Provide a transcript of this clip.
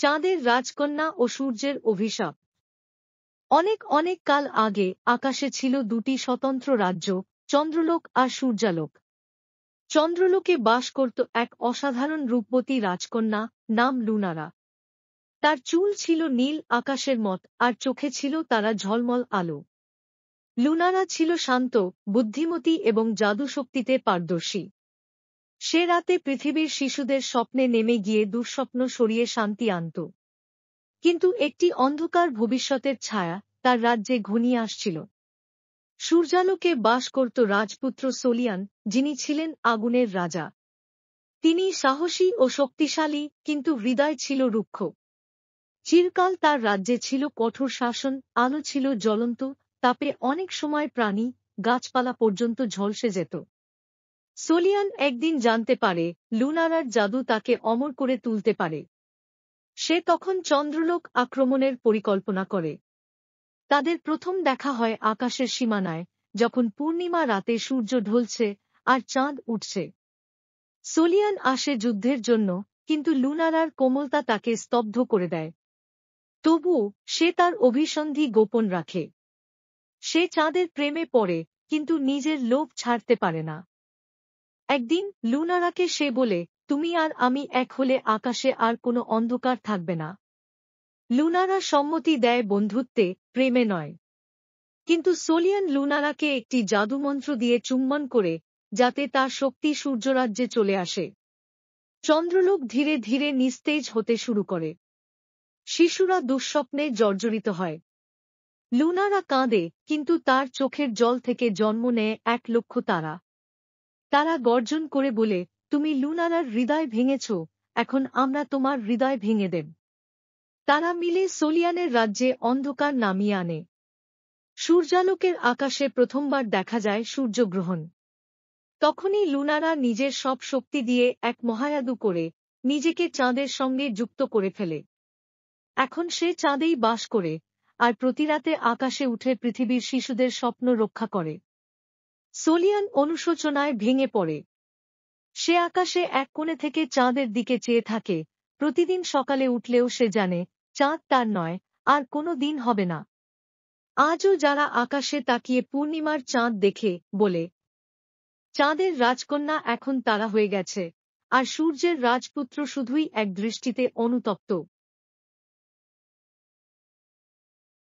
চাঁদের রাজকন্যা ও সূর্যের অভিশাপ। অনেক অনেক কাল আগে আকাশে ছিল দুটি স্বতন্ত্র রাজ্য, চন্দ্রলোক আর সূর্যালোক। চন্দ্রলোকে বাস করত এক অসাধারণ রূপবতী রাজকন্যা, নাম লুনারা। তার চুল ছিল নীল আকাশের মত আর চোখে ছিল তারা ঝলমল আলো। লুনারা ছিল শান্ত, বুদ্ধিমতী এবং জাদুশক্তিতে পারদর্শী। সে রাতে পৃথিবীর শিশুদের স্বপ্নে নেমে গিয়ে দুঃস্বপ্ন সরিয়ে শান্তি আনত। কিন্তু একটি অন্ধকার ভবিষ্যতের ছায়া তার রাজ্যে ঘনিয়ে আসছিল। সূর্যালোকে বাস করত রাজপুত্র সোলিয়ান, যিনি ছিলেন আগুনের রাজা। তিনি সাহসী ও শক্তিশালী, কিন্তু হৃদয় ছিল রুক্ষ। চিরকাল তার রাজ্যে ছিল কঠোর শাসন, আলো ছিল জ্বলন্ত, তাপে অনেক সময় প্রাণী, গাছপালা পর্যন্ত ঝলসে যেত। সোলিয়ান একদিন জানতে পারে লুনারার জাদু তাকে অমর করে তুলতে পারে। সে তখন চন্দ্রলোক আক্রমণের পরিকল্পনা করে। তাদের প্রথম দেখা হয় আকাশের সীমানায়, যখন পূর্ণিমা রাতে সূর্য ঢলছে আর চাঁদ উঠছে। সোলিয়ান আসে যুদ্ধের জন্য, কিন্তু লুনারার কোমলতা তাকে স্তব্ধ করে দেয়। তবুও সে তার অভিসন্ধি গোপন রাখে। সে চাঁদের প্রেমে পড়ে, কিন্তু নিজের লোভ ছাড়তে পারে না। একদিন লুনারাকে সে বলে, তুমি আর আমি এক হলে আকাশে আর কোনো অন্ধকার থাকবে না। লুনারা সম্মতি দেয়, বন্ধুত্বে, প্রেমে নয়। কিন্তু সোলিয়ান লুনারাকে একটি জাদুমন্ত্র দিয়ে চুম্বন করে, যাতে তার শক্তি সূর্যরাজ্যে চলে আসে। চন্দ্রলোক ধীরে ধীরে নিস্তেজ হতে শুরু করে। শিশুরা দুঃস্বপ্নে জর্জরিত হয়। লুনারা কাঁদে, কিন্তু তার চোখের জল থেকে জন্ম নেয় 1,00,000 তারা। তারা গর্জন করে বলে, তুমি লুনারার হৃদয় ভেঙেছ, এখন আমরা তোমার হৃদয় ভেঙে দেব। তারা মিলে সোলিয়ানের রাজ্যে অন্ধকার নামিয়ে আনে। সূর্যালোকের আকাশে প্রথমবার দেখা যায় সূর্যগ্রহণ। তখনই লুনারা নিজের সব শক্তি দিয়ে এক মহাজাদু করে নিজেকে চাঁদের সঙ্গে যুক্ত করে ফেলে। এখন সে চাঁদেই বাস করে, আর প্রতিরাতে আকাশে উঠে পৃথিবীর শিশুদের স্বপ্ন রক্ষা করে। সোলিয়ান অনুশোচনায় ভেঙে পড়ে। সে আকাশে এক কোণে থেকে চাঁদের দিকে চেয়ে থাকে। প্রতিদিন সকালে উঠলেও সে জানে চাঁদ তার নয়, আর কোনো দিন হবে না। আজও যারা আকাশে তাকিয়ে পূর্ণিমার চাঁদ দেখে, বলে, চাঁদের রাজকন্যা এখন তারা হয়ে গেছে, আর সূর্যের রাজপুত্র শুধুই এক দৃষ্টিতে অনুতপ্ত।